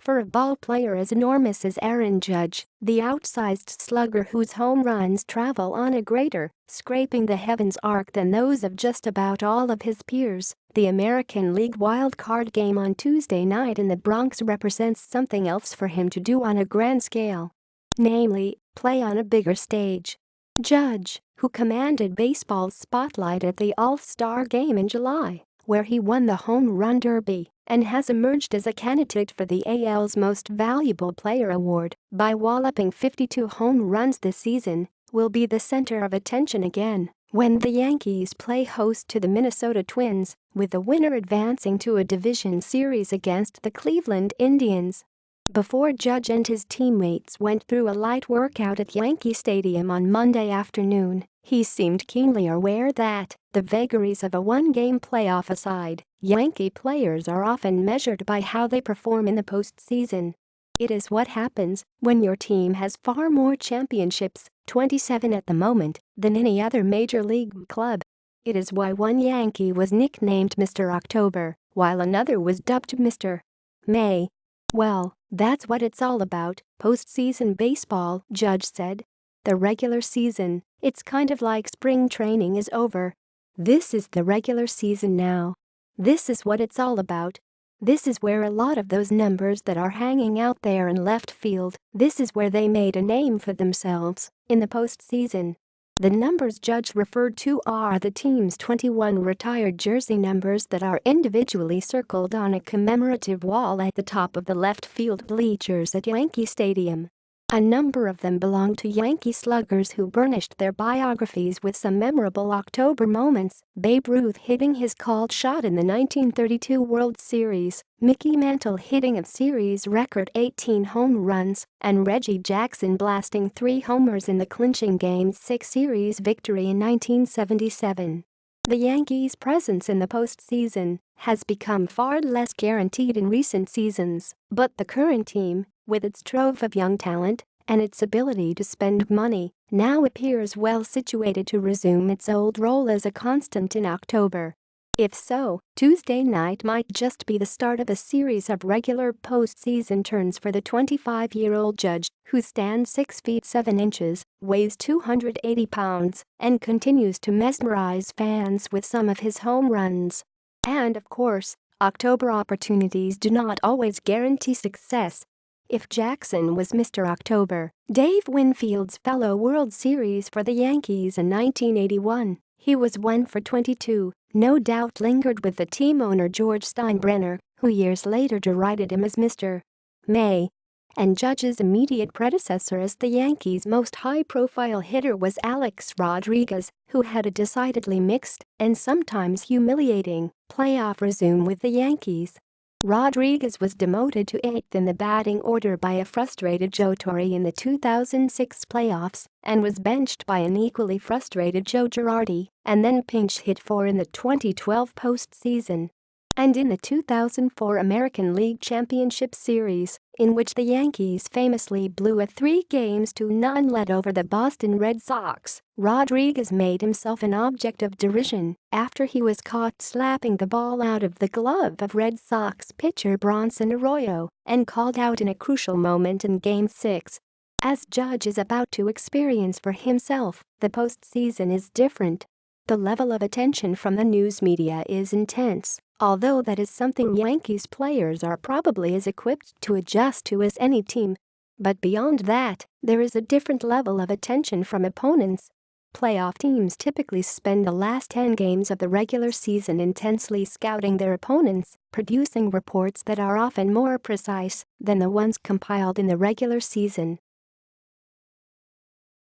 For a ball player as enormous as Aaron Judge, the outsized slugger whose home runs travel on a greater, scraping the heavens arc than those of just about all of his peers, the American League wild-card game on Tuesday night in the Bronx represents something else for him to do on a grand scale. Namely, play on a bigger stage. Judge, who commanded baseball's spotlight at the All-Star Game in July, where he won the Home Run Derby and has emerged as a candidate for the AL's Most Valuable Player award by walloping 52 home runs this season, will be the center of attention again when the Yankees play host to the Minnesota Twins, with the winner advancing to a division series against the Cleveland Indians. Before Judge and his teammates went through a light workout at Yankee Stadium on Monday afternoon, he seemed keenly aware that, the vagaries of a one-game playoff aside, Yankee players are often measured by how they perform in the postseason. It is what happens when your team has far more championships, 27 at the moment, than any other major league club. It is why one Yankee was nicknamed Mr. October, while another was dubbed Mr. May. "Well, that's what it's all about, postseason baseball," Judge said. "The regular season, it's kind of like spring training is over. This is the regular season now. This is what it's all about. This is where a lot of those numbers that are hanging out there in left field, this is where they made a name for themselves in the postseason." The numbers Judge referred to are the team's 21 retired jersey numbers that are individually circled on a commemorative wall at the top of the left field bleachers at Yankee Stadium. A number of them belong to Yankee sluggers who burnished their biographies with some memorable October moments: Babe Ruth hitting his called shot in the 1932 World Series, Mickey Mantle hitting a series record 18 home runs, and Reggie Jackson blasting 3 homers in the clinching Game 6 series victory in 1977. The Yankees' presence in the postseason has become far less guaranteed in recent seasons, but the current team, with its trove of young talent and its ability to spend money, now appears well situated to resume its old role as a constant in October. If so, Tuesday night might just be the start of a series of regular postseason turns for the 25-year-old Judge, who stands 6 feet 7 inches, weighs 280 pounds, and continues to mesmerize fans with some of his home runs. And of course, October opportunities do not always guarantee success. If Jackson was Mr. October, Dave Winfield's fellow World Series for the Yankees in 1981, he was 1 for 22, no doubt lingered with the team owner George Steinbrenner, who years later derided him as Mr. May. And Judge's immediate predecessor as the Yankees' most high-profile hitter was Alex Rodriguez, who had a decidedly mixed, and sometimes humiliating, playoff resume with the Yankees. Rodriguez was demoted to 8th in the batting order by a frustrated Joe Torre in the 2006 playoffs and was benched by an equally frustrated Joe Girardi and then pinch hit for in the 2012 postseason. And in the 2004 American League Championship Series, in which the Yankees famously blew a 3-0 lead over the Boston Red Sox, Rodriguez made himself an object of derision after he was caught slapping the ball out of the glove of Red Sox pitcher Bronson Arroyo and called out in a crucial moment in Game 6. As Judge is about to experience for himself, the postseason is different. The level of attention from the news media is intense, although that is something Yankees players are probably as equipped to adjust to as any team. But beyond that, there is a different level of attention from opponents. Playoff teams typically spend the last 10 games of the regular season intensely scouting their opponents, producing reports that are often more precise than the ones compiled in the regular season.